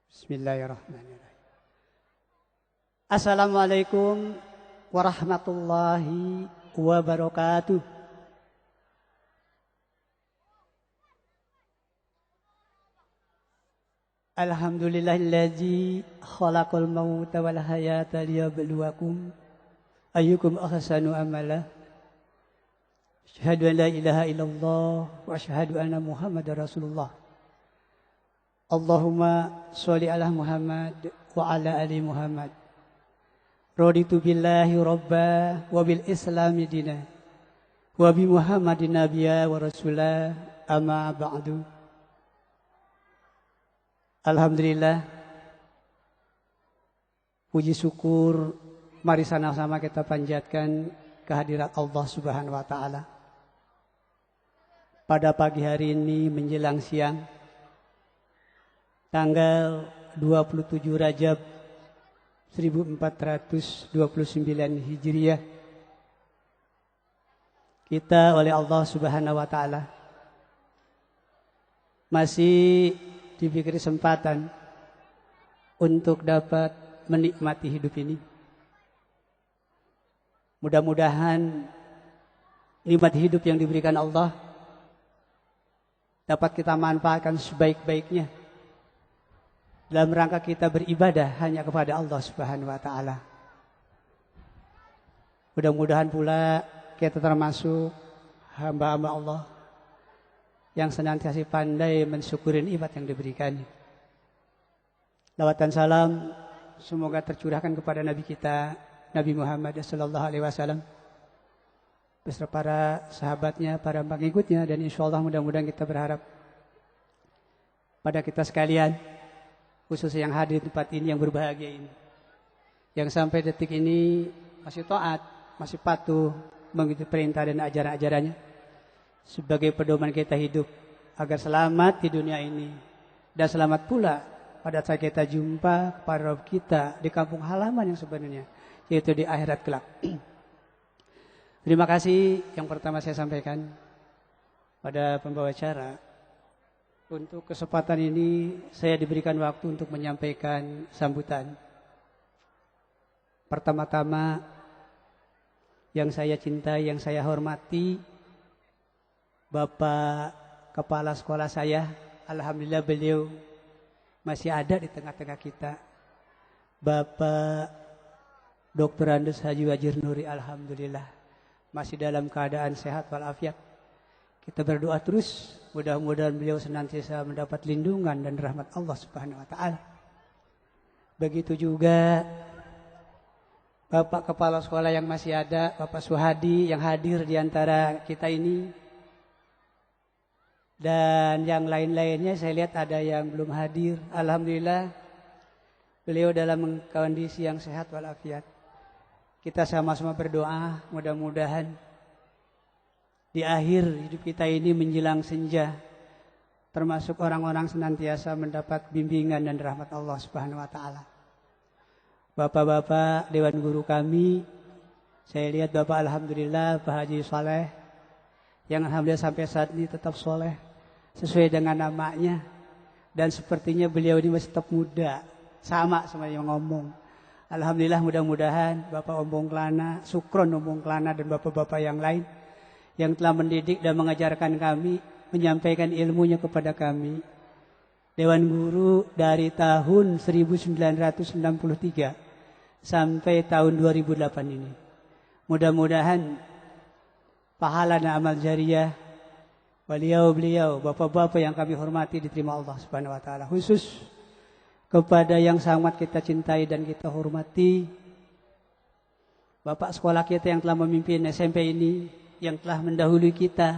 Bismillahirrahmanirrahim. Assalamualaikum warahmatullahi wabarakatuh. Alhamdulillahilladzi khalaqal mauta wal hayata liyabluwakum ayyukum ahsanu amala. Asyhadu an la ilaha illallah wa asyhadu anna Muhammadar Rasulullah. Allahumma sholli ala Muhammad wa ala ali Muhammad. Raditu billahi rabba wa bil islami dina wa bi Muhammadin nabiyya wa rasula amma ba'du. Alhamdulillah, puji syukur mari sama-sama kita panjatkan kehadirat Allah Subhanahu wa taala. Pada pagi hari ini menjelang siang tanggal 27 Rajab 1429 Hijriah, kita oleh Allah Subhanahu wa taala masih diberi kesempatan untuk dapat menikmati hidup ini. Mudah-mudahan nikmat hidup yang diberikan Allah dapat kita manfaatkan sebaik-baiknya dalam rangka kita beribadah hanya kepada Allah Subhanahu wa taala. Mudah-mudahan pula kita termasuk hamba-hamba Allah yang senantiasa pandai mensyukuri nikmat yang diberikan. Lawat dan salam semoga tercurahkan kepada Nabi kita Nabi Muhammad sallallahu alaihi wasallam beserta para sahabatnya, para pengikutnya, dan insyaallah mudah-mudahan kita berharap pada kita sekalian, khususnya yang hadir di tempat ini yang berbahagia ini, yang sampai detik ini masih taat, masih patuh mengikuti perintah dan ajaran-ajarannya sebagai pedoman kita hidup agar selamat di dunia ini dan selamat pula pada saat kita jumpa kepada Rabb kita di kampung halaman yang sebenarnya, yaitu di akhirat kelak. Terima kasih yang pertama saya sampaikan pada pembawa acara. Untuk kesempatan ini saya diberikan waktu untuk menyampaikan sambutan. Pertama-tama yang saya cintai, yang saya hormati, Bapak Kepala Sekolah saya, alhamdulillah beliau masih ada di tengah-tengah kita. Bapak Dr. Andes Haji Wajir Nuri, alhamdulillah masih dalam keadaan sehat walafiat. Kita berdoa terus, mudah-mudahan beliau senantiasa mendapat lindungan dan rahmat Allah Subhanahu wa taala. Begitu juga Bapak Kepala Sekolah yang masih ada, Bapak Suhadi yang hadir di antara kita ini. Dan yang lain-lainnya saya lihat ada yang belum hadir. Alhamdulillah beliau dalam kondisi yang sehat walafiat. Kita sama-sama berdoa mudah-mudahan di akhir hidup kita ini menjelang senja termasuk orang-orang senantiasa mendapat bimbingan dan rahmat Allah Subhanahu wa taala. Bapak-bapak dewan guru kami, saya lihat Bapak alhamdulillah Pak Haji Saleh yang alhamdulillah sampai saat ini tetap soleh sesuai dengan namanya, dan sepertinya beliau ini masih tetap muda, sama yang ngomong. Alhamdulillah, mudah-mudahan Bapak Ompong Kelana, Sukron Ompong Kelana, dan bapak-bapak yang lain yang telah mendidik dan mengajarkan kami, menyampaikan ilmunya kepada kami, Dewan Guru dari tahun 1963 sampai tahun 2008 ini. Mudah-mudahan pahala dan amal jariah beliau, bapak-bapak yang kami hormati diterima Allah Subhanahu wa taala. Khusus kepada yang sangat kita cintai dan kita hormati, Bapak sekolah kita yang telah memimpin SMP ini, yang telah mendahului kita,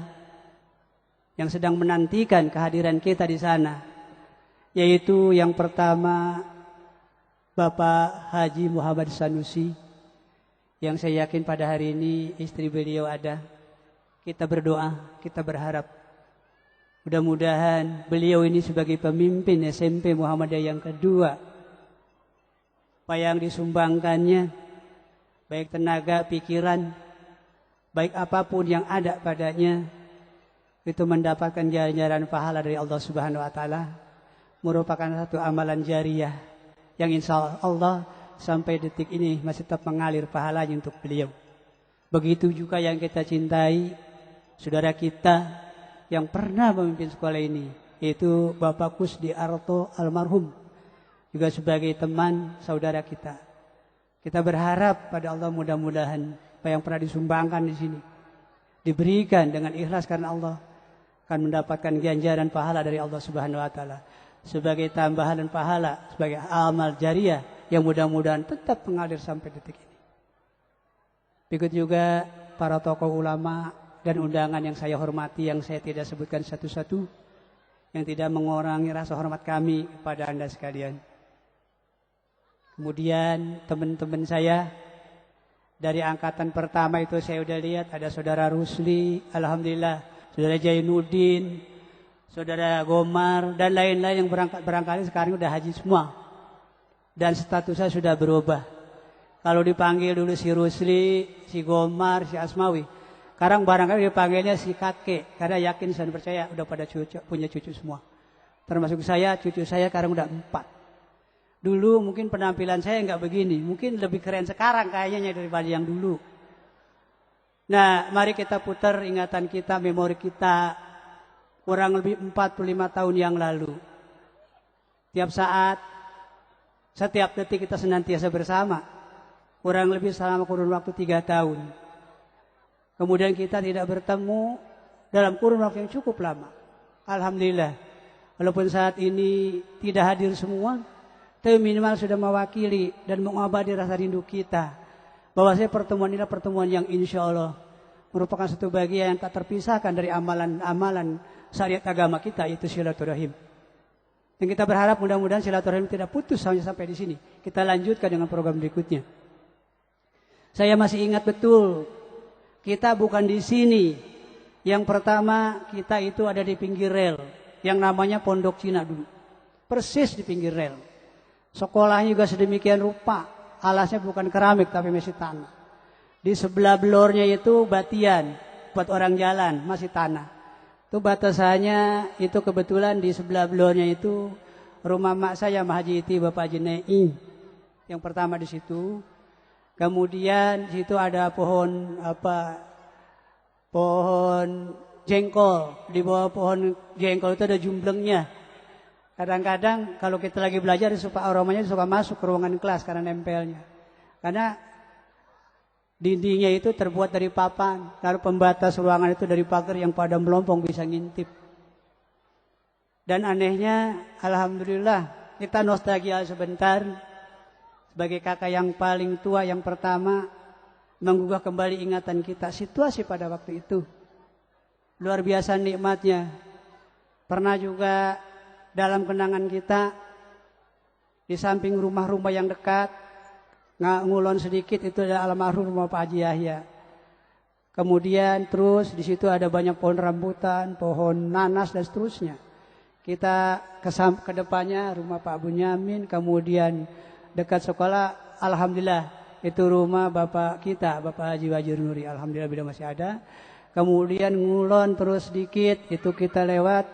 yang sedang menantikan kehadiran kita di sana, yaitu yang pertama Bapak Haji Muhammad Sanusi, yang saya yakin pada hari ini istri beliau ada. Kita berdoa, kita berharap mudah-mudahan beliau ini sebagai pemimpin SMP Muhammadiyah yang kedua, apa yang disumbangkannya, baik tenaga, pikiran, baik apapun yang ada padanya, itu mendapatkan ganjaran pahala dari Allah Subhanahu wa taala. merupakan satu amalan jariah yang insya Allah sampai detik ini masih tetap mengalir pahalanya untuk beliau. Begitu juga yang kita cintai, saudara kita yang pernah memimpin sekolah ini, yaitu Bapak Kusdi Arto almarhum, juga sebagai teman saudara kita. Kita berharap pada Allah mudah-mudahan apa yang pernah disumbangkan di sini diberikan dengan ikhlas karena Allah, akan mendapatkan ganjaran pahala dari Allah Subhanahu wa taala sebagai tambahan dan pahala sebagai amal jariah yang mudah-mudahan tetap mengalir sampai detik ini. Berikut juga para tokoh ulama dan undangan yang saya hormati, yang saya tidak sebutkan satu-satu, yang tidak mengurangi rasa hormat kami kepada Anda sekalian. Kemudian teman-teman saya dari angkatan pertama itu saya sudah lihat ada saudara Rusli, alhamdulillah, saudara Jainuddin, saudara Gomar, dan lain-lain yang barangkali sekarang sudah haji semua. Dan statusnya sudah berubah. Kalau dipanggil dulu si Rusli, si Gomar, si Asmawi, sekarang barangkali dipanggilnya si kakek, karena yakin dan percaya udah pada punya cucu semua. Termasuk saya, cucu saya sekarang udah 4. Dulu mungkin penampilan saya nggak begini, mungkin lebih keren sekarang kayaknya daripada yang dulu. Nah, mari kita putar ingatan kita, memori kita kurang lebih 45 tahun yang lalu. Tiap saat, setiap detik kita senantiasa bersama. Kurang lebih selama kurun waktu 3 tahun. Kemudian kita tidak bertemu dalam kurun waktu yang cukup lama. Alhamdulillah. Walaupun saat ini tidak hadir semua, tapi minimal sudah mewakili dan mengabadi rasa rindu kita. Bahwasanya pertemuan ini adalah pertemuan yang insya Allah merupakan satu bagian yang tak terpisahkan dari amalan-amalan syariat agama kita, yaitu silaturahim. Dan kita berharap mudah-mudahan silaturahim tidak putus sampai di sini. Kita lanjutkan dengan program berikutnya. Saya masih ingat betul, kita bukan di sini. Yang pertama kita itu ada di pinggir rel, yang namanya Pondok Cina dulu. Persis di pinggir rel. Sekolahnya juga sedemikian rupa, alasnya bukan keramik tapi masih tanah. Di sebelah blornya itu batian, buat orang jalan, masih tanah. Itu batasannya, itu kebetulan di sebelah blornya itu rumah mak saya, Mak Haji Iti, Bapak Haji Nei. Yang pertama di situ. Kemudian di situ ada pohon jengkol. Di bawah pohon jengkol itu ada jumblengnya. Kadang-kadang kalau kita lagi belajar suka aromanya suka masuk ke ruangan kelas karena nempelnya. Karena dindingnya itu terbuat dari papan, lalu pembatas ruangan itu dari pagar yang pada melompong bisa ngintip. Dan anehnya, alhamdulillah, kita nostalgia sebentar. Sebagai kakak yang paling tua, yang pertama, menggugah kembali ingatan kita situasi pada waktu itu. Luar biasa nikmatnya. Pernah juga dalam kenangan kita, di samping rumah-rumah yang dekat, ngulon sedikit itu ada almarhum rumah Pak Haji Yahya. Kemudian terus di situ ada banyak pohon rambutan, pohon nanas dan seterusnya. Kita ke depannya rumah Pak Bunyamin, kemudian dekat sekolah, alhamdulillah itu rumah Bapak kita, Bapak Haji Wajir Nuri, alhamdulillah bila masih ada. Kemudian ngulon terus sedikit itu kita lewat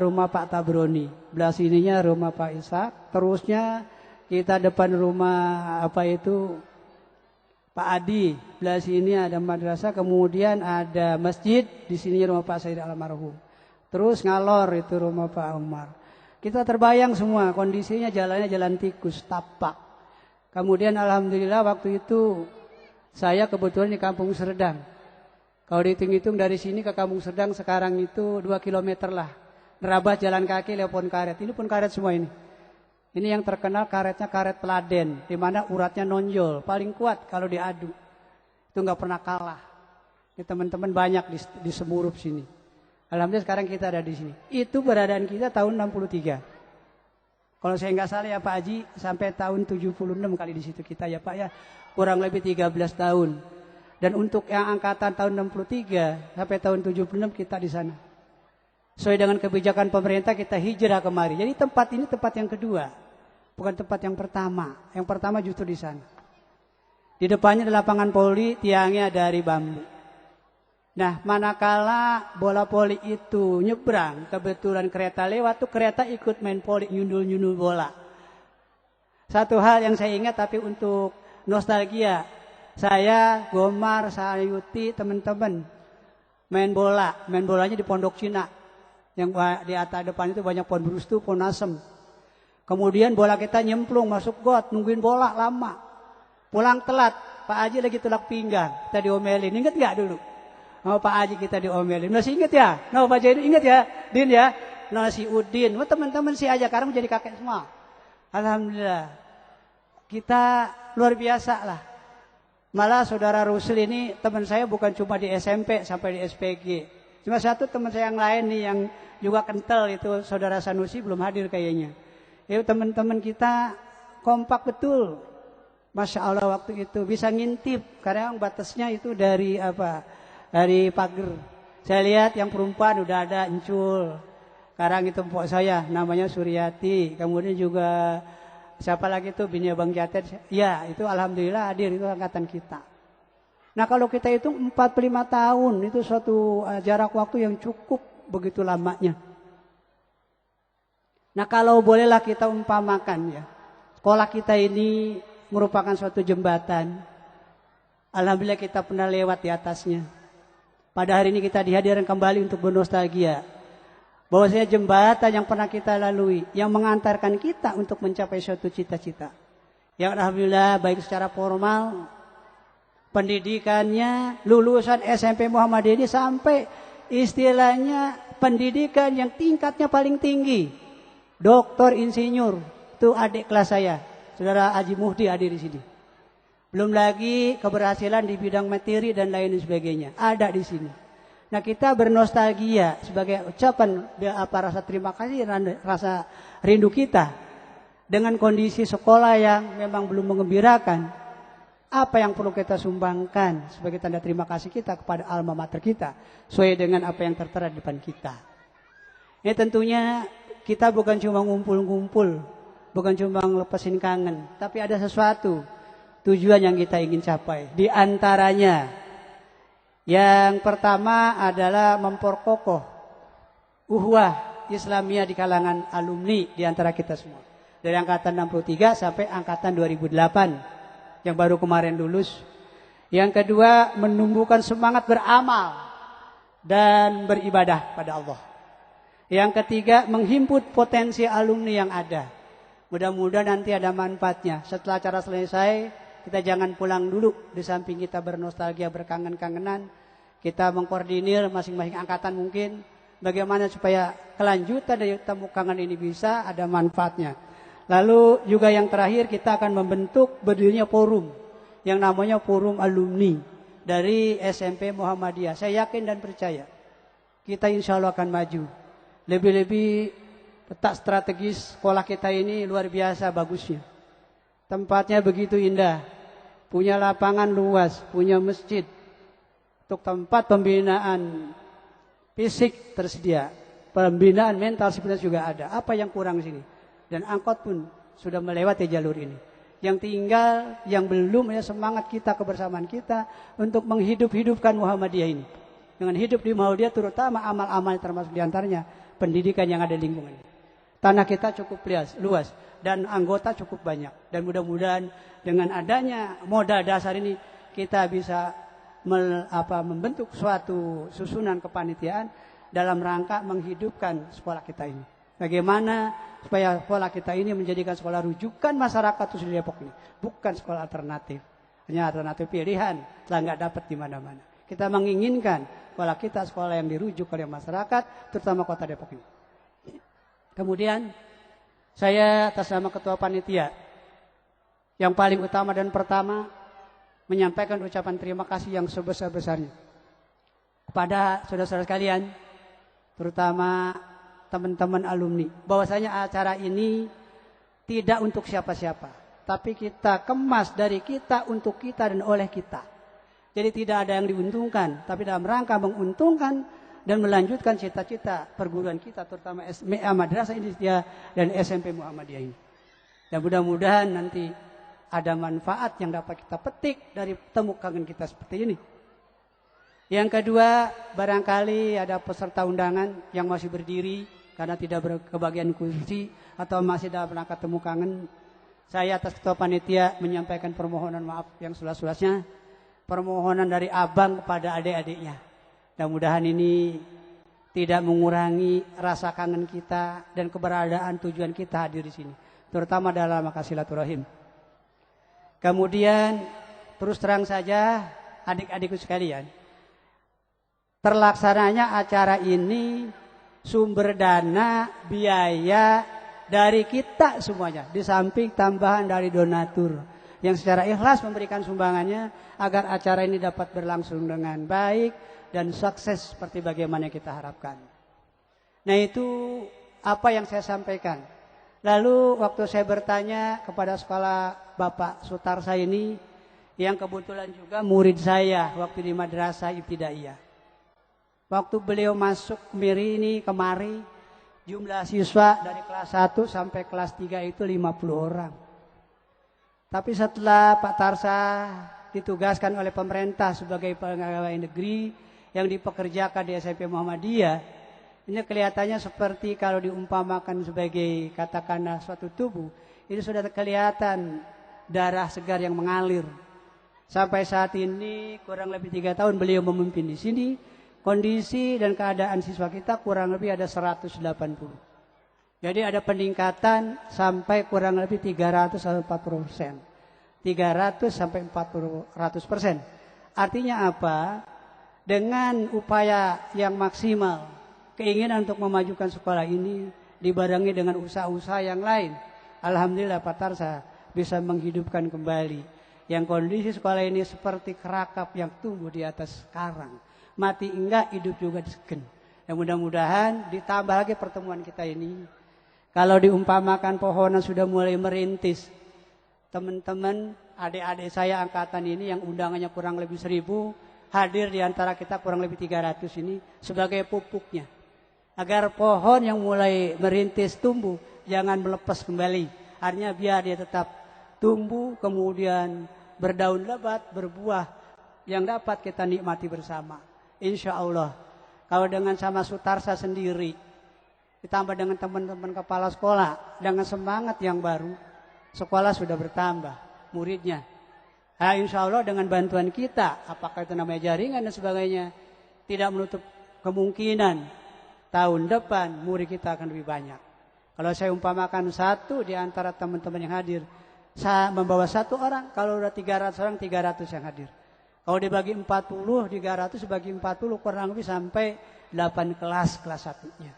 rumah Pak Tabroni. Belah sininya rumah Pak Ishak, terusnya kita depan rumah Pak Adi, belah sini ada madrasah, kemudian ada masjid, di sini rumah Pak Said almarhum. Terus ngalor itu rumah Pak Umar. Kita terbayang semua kondisinya, jalannya jalan tikus, tapak. Kemudian alhamdulillah waktu itu saya kebetulan di Kampung Serdang. Kalau dihitung-hitung dari sini ke Kampung Serdang sekarang itu 2 kilometer lah. Nerabas jalan kaki lewat pohon karet. Ini pun karet semua ini. Ini yang terkenal karetnya karet teladen, di mana uratnya nonjol, paling kuat kalau diadu. Itu nggak pernah kalah. Ini teman-teman banyak di Semurup sini. Alhamdulillah sekarang kita ada di sini. Itu beradaan kita tahun 63. Kalau saya nggak salah ya Pak Haji, sampai tahun 76 kali di situ kita ya Pak ya. Kurang lebih 13 tahun. Dan untuk yang angkatan tahun 63 sampai tahun 76 kita di sana. Sesuai dengan kebijakan pemerintah kita hijrah kemari. Jadi tempat ini tempat yang kedua. Bukan tempat yang pertama. Yang pertama justru di sana. Di depannya ada lapangan poli, tiangnya dari bambu. Nah, manakala bola voli itu nyebrang, kebetulan kereta lewat, tuh kereta ikut main voli, nyundul-nyundul bola. Satu hal yang saya ingat, tapi untuk nostalgia, saya, Gomar, Sayuti, teman-teman main bola. Main bolanya di Pondok Cina. Yang di atas depan itu banyak pohon berustu, pohon asem. Kemudian bola kita nyemplung, masuk got, nungguin bola lama. Pulang telat, Pak Haji lagi tulak pinggang. Kita diomelin, ingat gak dulu? Oh, Pak Haji kita diomelin. Masih ingat ya? Nah, Pak Haji ingat ya? Din ya? Nah, si Udin. Wah, teman-teman si Aja sekarang menjadi kakek semua. Alhamdulillah. Kita luar biasa lah. Malah saudara Rusul ini teman saya bukan cuma di SMP sampai di SPG. Cuma satu teman saya yang lain nih yang juga kental, itu saudara Sanusi belum hadir kayaknya. Itu teman-teman kita kompak betul. Masya Allah waktu itu bisa ngintip. Karena batasnya itu dari dari pagar. Saya lihat yang perempuan udah ada Encul. Sekarang itu mpok saya namanya Suryati. Kemudian juga siapa lagi tuh bini Bang Jatet. Ya itu alhamdulillah hadir, itu angkatan kita. Nah kalau kita itu 45 tahun itu suatu jarak waktu yang cukup begitu lamanya. Nah kalau bolehlah kita umpamakan ya, sekolah kita ini merupakan suatu jembatan. Alhamdulillah kita pernah lewat di atasnya. Pada hari ini kita dihadirkan kembali untuk bernostalgia. Bahwasanya jembatan yang pernah kita lalui, yang mengantarkan kita untuk mencapai suatu cita-cita. Yang alhamdulillah baik secara formal, pendidikannya, lulusan SMP Muhammadiyah ini sampai istilahnya pendidikan yang tingkatnya paling tinggi. Doktor insinyur, itu adik kelas saya. Saudara Haji Muhdi hadir di sini. Belum lagi keberhasilan di bidang materi dan lain sebagainya. Ada di sini. Nah kita bernostalgia sebagai ucapan rasa terima kasih, rasa rindu kita. Dengan kondisi sekolah yang memang belum mengembirakan. Apa yang perlu kita sumbangkan sebagai tanda terima kasih kita kepada alma mater kita. Sesuai dengan apa yang tertera di depan kita. Ini tentunya kita bukan cuma ngumpul-ngumpul. Bukan cuma ngelepasin kangen. Tapi ada sesuatu tujuan yang kita ingin capai. Di antaranya yang pertama adalah memperkokoh uhwah Islamiyah di kalangan alumni di antara kita semua. Dari angkatan 63 sampai angkatan 2008 yang baru kemarin lulus. Yang kedua menumbuhkan semangat beramal dan beribadah pada Allah. Yang ketiga menghimpit potensi alumni yang ada. Mudah-mudahan nanti ada manfaatnya. Setelah acara selesai, kita jangan pulang dulu. Di samping kita bernostalgia, berkangen-kangenan, kita mengkoordinir masing-masing angkatan mungkin bagaimana supaya kelanjutan dari temu kangen ini bisa ada manfaatnya. Lalu juga yang terakhir kita akan membentuk berdirinya forum yang namanya Forum Alumni dari SMP Muhammadiyah. Saya yakin dan percaya kita insya Allah akan maju. Lebih-lebih peta strategis sekolah kita ini luar biasa bagusnya. Tempatnya begitu indah. Punya lapangan luas, punya masjid. Untuk tempat pembinaan fisik tersedia. Pembinaan mental sebenarnya juga ada. Apa yang kurang di sini? Dan angkot pun sudah melewati jalur ini. Yang tinggal, yang belum ya semangat kita, kebersamaan kita untuk menghidup-hidupkan Muhammadiyah ini. Dengan hidup di Muhammadiyah terutama amal-amal termasuk diantaranya pendidikan yang ada di lingkungan. Tanah kita cukup luas dan anggota cukup banyak. Dan mudah-mudahan dengan adanya modal dasar ini kita bisa membentuk suatu susunan kepanitiaan dalam rangka menghidupkan sekolah kita ini. Bagaimana supaya sekolah kita ini menjadikan sekolah rujukan masyarakat khusus di Depok ini. Bukan sekolah alternatif. Hanya alternatif pilihan telah nggak dapat di mana-mana. Kita menginginkan sekolah kita sekolah yang dirujuk oleh masyarakat, terutama kota Depok ini. Kemudian saya atas nama Ketua Panitia yang paling utama dan pertama menyampaikan ucapan terima kasih yang sebesar-besarnya kepada saudara-saudara sekalian, terutama teman-teman alumni. Bahwasanya acara ini tidak untuk siapa-siapa, tapi kita kemas dari kita untuk kita dan oleh kita. Jadi tidak ada yang diuntungkan, tapi dalam rangka menguntungkan dan melanjutkan cita-cita perguruan kita, terutama Madrasah Indonesia dan SMP Muhammadiyah ini. Dan mudah-mudahan nanti ada manfaat yang dapat kita petik dari temu kangen kita seperti ini. Yang kedua, barangkali ada peserta undangan yang masih berdiri karena tidak berkebagian kursi atau masih dalam rangka temu kangen. Saya atas ketua panitia menyampaikan permohonan maaf yang seluas-luasnya. Permohonan dari abang kepada adik-adiknya. Mudah-mudahan ini tidak mengurangi rasa kangen kita dan keberadaan tujuan kita hadir di sini. Terutama dalam rangka silaturahim. Kemudian terus terang saja adik-adikku sekalian. Terlaksananya acara ini sumber dana biaya dari kita semuanya. Di samping tambahan dari donatur yang secara ikhlas memberikan sumbangannya agar acara ini dapat berlangsung dengan baik dan sukses seperti bagaimana kita harapkan. Nah itu apa yang saya sampaikan. Lalu waktu saya bertanya kepada sekolah Bapak Sutarsa ini yang kebetulan juga murid saya waktu di Madrasah Ibtidaiyah. Waktu beliau masuk kemari, jumlah siswa dari kelas 1 sampai kelas 3 itu 50 orang. Tapi setelah Pak Tarsa ditugaskan oleh pemerintah sebagai pegawai negeri yang dipekerjakan di SMP Muhammadiyah, ini kelihatannya seperti kalau diumpamakan sebagai katakanlah suatu tubuh, ini sudah kelihatan darah segar yang mengalir. Sampai saat ini kurang lebih 3 tahun beliau memimpin di sini. Kondisi dan keadaan siswa kita kurang lebih ada 180. Jadi ada peningkatan sampai kurang lebih 340%. 300 sampai 400%. Artinya apa? Dengan upaya yang maksimal, keinginan untuk memajukan sekolah ini dibarengi dengan usaha-usaha yang lain. Alhamdulillah Pak Tarsa bisa menghidupkan kembali. Yang kondisi sekolah ini seperti kerakap yang tumbuh di atas karang. Mati enggak, hidup juga disegen. Dan mudah-mudahan ditambah lagi pertemuan kita ini. Kalau diumpamakan pohonan sudah mulai merintis. Teman-teman, adik-adik saya angkatan ini yang undangannya kurang lebih 1000. Hadir di antara kita kurang lebih 300 ini sebagai pupuknya. Agar pohon yang mulai merintis tumbuh, jangan melepas kembali. Artinya biar dia tetap tumbuh, kemudian berdaun lebat, berbuah. Yang dapat kita nikmati bersama. Insya Allah, kalau dengan sama Sutarsa sendiri, ditambah dengan teman-teman kepala sekolah, dengan semangat yang baru, sekolah sudah bertambah muridnya. Nah, insya Allah dengan bantuan kita, apakah itu namanya jaringan dan sebagainya, tidak menutup kemungkinan tahun depan murid kita akan lebih banyak. Kalau saya umpamakan satu di antara teman-teman yang hadir, saya membawa 1 orang, kalau udah 300 orang, 300 yang hadir. Kalau dibagi 40, 300 bagi 40 kurang lebih sampai 8 kelas 1-nya.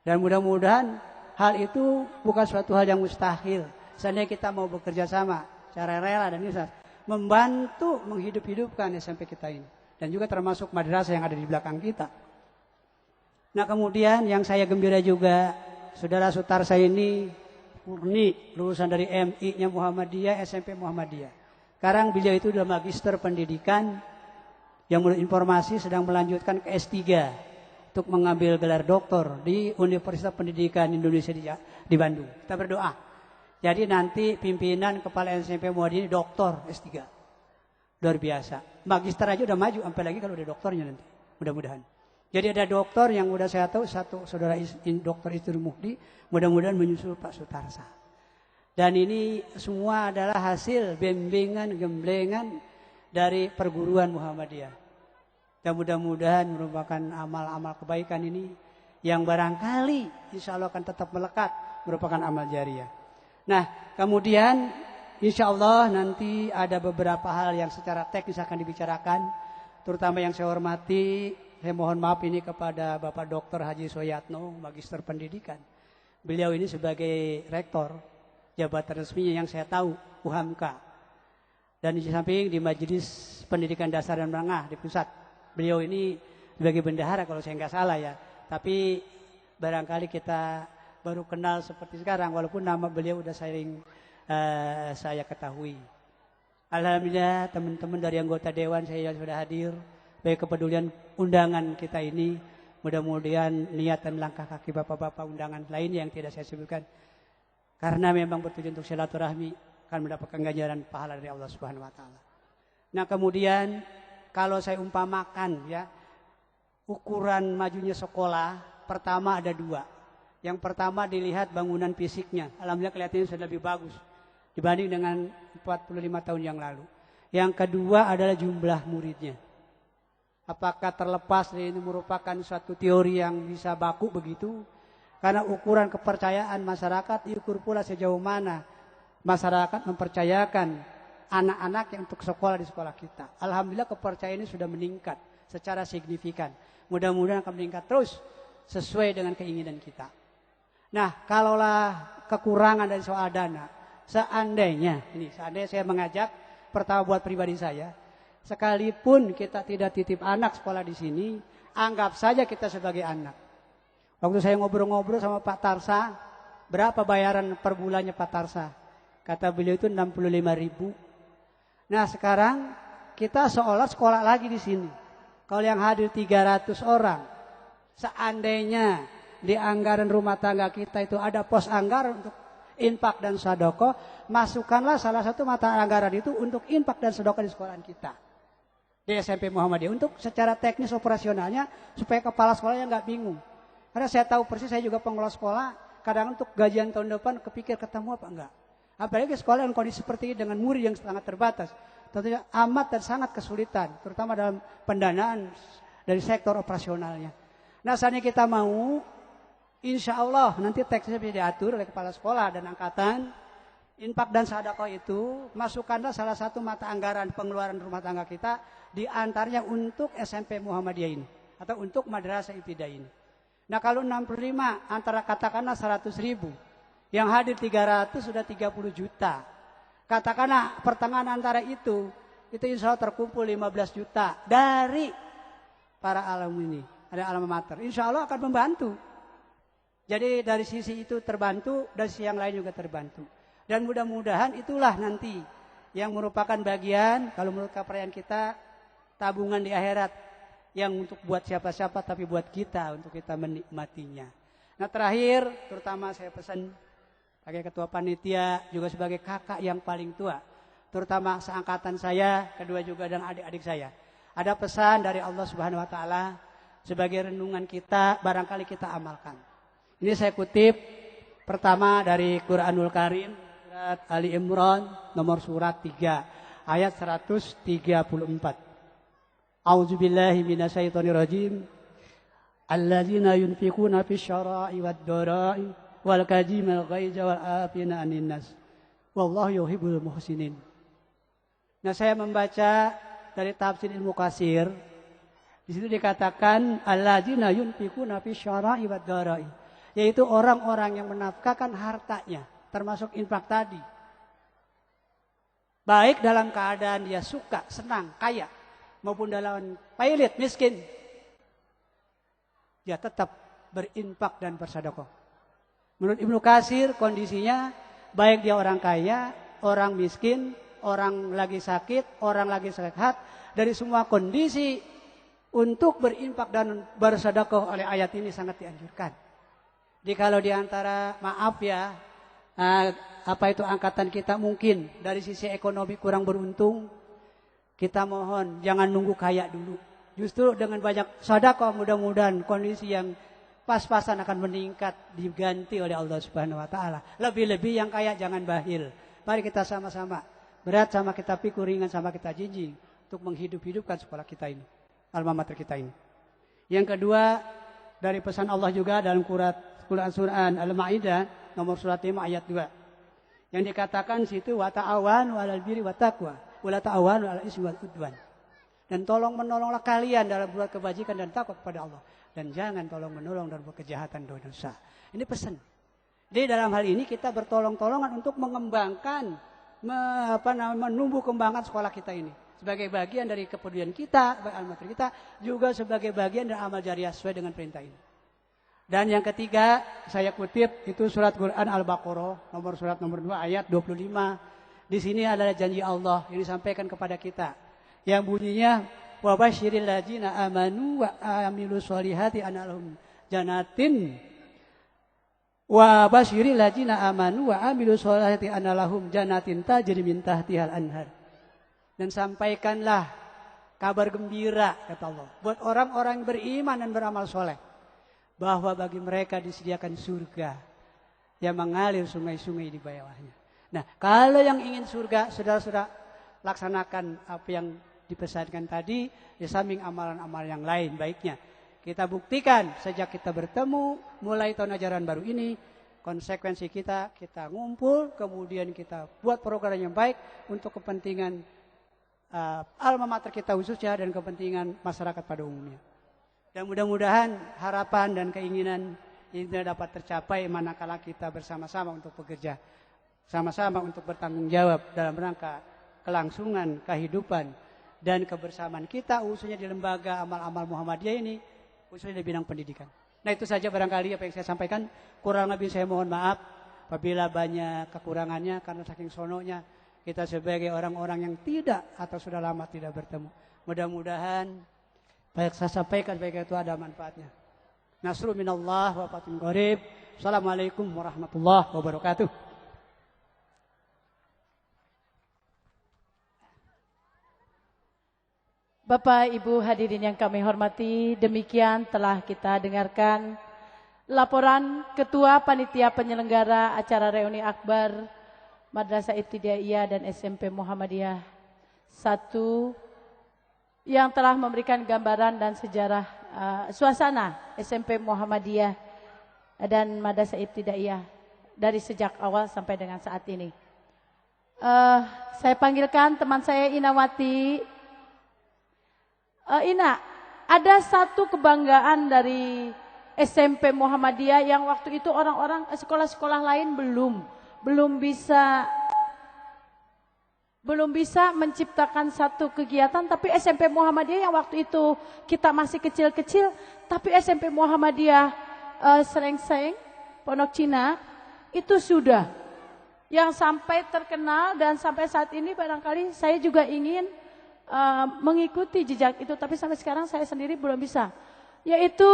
Dan mudah-mudahan hal itu bukan suatu hal yang mustahil. Seandainya kita mau bekerja sama, cara rela dan ikhlas, membantu menghidup-hidupkan SMP kita ini. Dan juga termasuk madrasah yang ada di belakang kita. Nah kemudian yang saya gembira juga, Saudara Sutarsa ini murni lulusan dari MI-nya Muhammadiyah, SMP Muhammadiyah. Sekarang beliau itu adalah magister pendidikan yang menurut informasi sedang melanjutkan ke S3 untuk mengambil gelar doktor di Universitas Pendidikan Indonesia di Bandung. Kita berdoa. Jadi nanti pimpinan kepala SMP Muhammadiyah ini doktor S3. Luar biasa. Magister aja udah maju, sampai lagi kalau udah doktornya nanti. Mudah-mudahan. Jadi ada doktor yang udah saya tahu, satu saudara dokter Istur Muhdi, mudah-mudahan menyusul Pak Sutarsa. Dan ini semua adalah hasil bimbingan, gemblengan dari perguruan Muhammadiyah. Dan mudah-mudahan merupakan amal-amal kebaikan ini yang barangkali insya Allah akan tetap melekat, merupakan amal jariah. Nah, kemudian insya Allah nanti ada beberapa hal yang secara teknis akan dibicarakan. Terutama yang saya hormati, saya mohon maaf ini kepada Bapak Dr. Haji Soyatno, Magister Pendidikan. Beliau ini sebagai rektor, jabatan resminya yang saya tahu, UHAMK. Dan di samping di Majelis Pendidikan Dasar dan Menengah di pusat. Beliau ini sebagai bendahara kalau saya nggak salah ya. Tapi barangkali kita baru kenal seperti sekarang, walaupun nama beliau udah sering saya ketahui. Alhamdulillah teman-teman dari anggota Dewan saya sudah hadir. Baik kepedulian undangan kita ini. Mudah-mudahan niat dan langkah kaki bapak-bapak undangan lain yang tidak saya sebutkan. Karena memang bertujuan untuk silaturahmi akan mendapatkan ganjaran pahala dari Allah Subhanahu wa taala. Nah, kemudian Kalau saya umpamakan ya, ukuran majunya sekolah, pertama ada 2. Yang pertama dilihat bangunan fisiknya. Alhamdulillah kelihatannya sudah lebih bagus dibanding dengan 45 tahun yang lalu. Yang kedua adalah jumlah muridnya. Apakah terlepas dari ini merupakan suatu teori yang bisa baku begitu? Karena ukuran kepercayaan masyarakat diukur pula sejauh mana masyarakat mempercayakan anak-anak yang untuk sekolah di sekolah kita. Alhamdulillah kepercayaan ini sudah meningkat secara signifikan. Mudah-mudahan akan meningkat terus sesuai dengan keinginan kita. Nah, kalaulah kekurangan dari soal dana, seandainya saya mengajak pertama buat pribadi saya, sekalipun kita tidak titip anak sekolah di sini, anggap saja kita sebagai anak. Waktu saya ngobrol-ngobrol sama Pak Tarsa, berapa bayaran per bulannya Pak Tarsa? Kata beliau itu 65.000. Nah sekarang kita seolah sekolah lagi di sini. Kalau yang hadir 300 orang, seandainya di anggaran rumah tangga kita itu ada pos anggaran untuk infak dan sedekah, masukkanlah salah satu mata anggaran itu untuk infak dan sedekah di sekolahan kita. Di SMP Muhammadiyah untuk secara teknis operasionalnya supaya kepala sekolahnya nggak bingung. Karena saya tahu persis, saya juga pengelola sekolah, kadang untuk gajian tahun depan kepikir ketemu apa enggak. Apalagi sekolah yang kondisi seperti ini dengan murid yang sangat terbatas. Tentunya amat dan sangat kesulitan, terutama dalam pendanaan dari sektor operasionalnya. Nah saatnya kita mau, insya Allah nanti teksnya bisa diatur oleh kepala sekolah dan angkatan. Infak dan sedekah itu masukkanlah salah satu mata anggaran pengeluaran rumah tangga kita, di antaranya untuk SMP Muhammadiyah ini atau untuk Madrasah Ibtidaiyah ini. Nah kalau 65 antara katakanlah 100.000, yang hadir 300 sudah 30 juta. Katakanlah pertengahan antara itu insya Allah terkumpul 15 juta dari para alumni, ada alma mater. Insya Allah akan membantu. Jadi dari sisi itu terbantu, dari sisi yang lain juga terbantu. Dan mudah-mudahan itulah nanti yang merupakan bagian, kalau menurut kepercayaan kita, tabungan di akhirat. Yang untuk buat siapa-siapa, tapi buat kita, untuk kita menikmatinya. Nah terakhir, terutama saya pesan, sebagai ketua panitia, juga sebagai kakak yang paling tua, terutama seangkatan saya, kedua juga dan adik-adik saya. Ada pesan dari Allah Subhanahu Wa Taala, sebagai renungan kita, barangkali kita amalkan. Ini saya kutip, pertama dari Quranul Karim, surat Ali Imran, nomor surat 3, ayat 134. A'udzubillahi minasyaitonirrajim. Alladzina yunfikuna fisyara'i wad-dara'i wal kadzimal ghaiza wal 'afina 'anil nas. Wallahu yuhibbul muhsinin. Nah, saya membaca dari tafsir Ibnu Katsir. Di situ dikatakan alladzina yunfikuna fisyara'i wad-dara'i, yaitu orang-orang yang menafkahkan hartanya, termasuk infak tadi. Baik dalam keadaan dia suka, senang, kaya, maupun dalam pailit, miskin, dia tetap berinfak dan bersedekah. Menurut Ibnu Katsir kondisinya baik dia orang kaya, orang miskin, orang lagi sakit, orang lagi sehat, dari semua kondisi untuk berinfak dan bersedekah oleh ayat ini sangat dianjurkan. Jadi kalau diantara maaf ya, apa itu angkatan kita mungkin dari sisi ekonomi kurang beruntung, kita mohon jangan nunggu kaya dulu. Justru dengan banyak sedekah mudah-mudahan kondisi yang pas-pasan akan meningkat, diganti oleh Allah Subhanahu Wa Taala. Lebih-lebih yang kaya jangan bahil. Mari kita sama-sama, berat sama kita pikul, ringan sama kita jinjing, untuk menghidup-hidupkan sekolah kita ini, alma mater kita ini. Yang kedua, dari pesan Allah juga dalam Quran surah Al-Maidah nomor surat 5 ayat 2. Yang dikatakan situ wa ta'awanu 'alal birri wat taqwa wa la ta'awanu 'alal ismi wal 'udwan. Dan tolong menolonglah kalian dalam berbuat kebajikan dan takwa kepada Allah, dan jangan tolong menolong dalam berbuat kejahatan dan dosa. Ini pesan. Jadi dalam hal ini kita bertolong-tolongan untuk mengembangkan, menumbuh kembangkan sekolah kita ini sebagai bagian dari kepedulian kita, bagi alma mater kita, juga sebagai bagian dari amal jariah sesuai dengan perintah ini. Dan yang ketiga, saya kutip itu surat Quran Al-Baqarah nomor 2 ayat 25. Di sini adalah janji Allah yang disampaikan kepada kita, yang bunyinya wa basyiril ladzina amanu wa amilus solihati analhum jannatin wa basyiril ladzina amanu wa amilus solihati analhum jannatin tajri min tahtihal anhar. Dan sampaikanlah kabar gembira kata Allah buat orang-orang beriman dan beramal soleh, bahwa bagi mereka disediakan surga yang mengalir sungai-sungai di bawahnya. Nah, kalau yang ingin surga, saudara-saudara laksanakan apa yang dipesankan tadi di samping amalan-amalan yang lain baiknya. Kita buktikan sejak kita bertemu mulai tahun ajaran baru ini, konsekuensi kita ngumpul, kemudian kita buat program yang baik untuk kepentingan alma mater kita khususnya dan kepentingan masyarakat pada umumnya. Dan mudah-mudahan harapan dan keinginan ini dapat tercapai manakala kita bersama-sama untuk bekerja, sama-sama untuk bertanggung jawab dalam rangka kelangsungan kehidupan dan kebersamaan kita khususnya di lembaga amal-amal Muhammadiyah ini, khususnya di bidang pendidikan. Nah, itu saja barangkali apa yang saya sampaikan. Kurang lebih saya mohon maaf apabila banyak kekurangannya karena saking sononya kita sebagai orang-orang yang tidak atau sudah lama tidak bertemu. Mudah-mudahan baik saya sampaikan baik itu ada manfaatnya. Nasrul minallah wa fathun qarib. Assalamualaikum warahmatullahi wabarakatuh. Bapak Ibu hadirin yang kami hormati, demikian telah kita dengarkan laporan Ketua Panitia Penyelenggara acara reuni akbar Madrasah Ibtidaiyah dan SMP Muhammadiyah 1 yang telah memberikan gambaran dan sejarah suasana SMP Muhammadiyah dan Madrasah Ibtidaiyah dari sejak awal sampai dengan saat ini. Saya panggilkan teman saya Inawati. Ina, ada satu kebanggaan dari SMP Muhammadiyah yang waktu itu orang-orang sekolah-sekolah lain belum bisa menciptakan satu kegiatan, tapi SMP Muhammadiyah yang waktu itu kita masih kecil-kecil, tapi SMP Muhammadiyah Serengseng, Pondok Cina itu sudah yang sampai terkenal dan sampai saat ini barangkali saya juga ingin mengikuti jejak itu, tapi sampai sekarang saya sendiri belum bisa, yaitu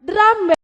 drum band.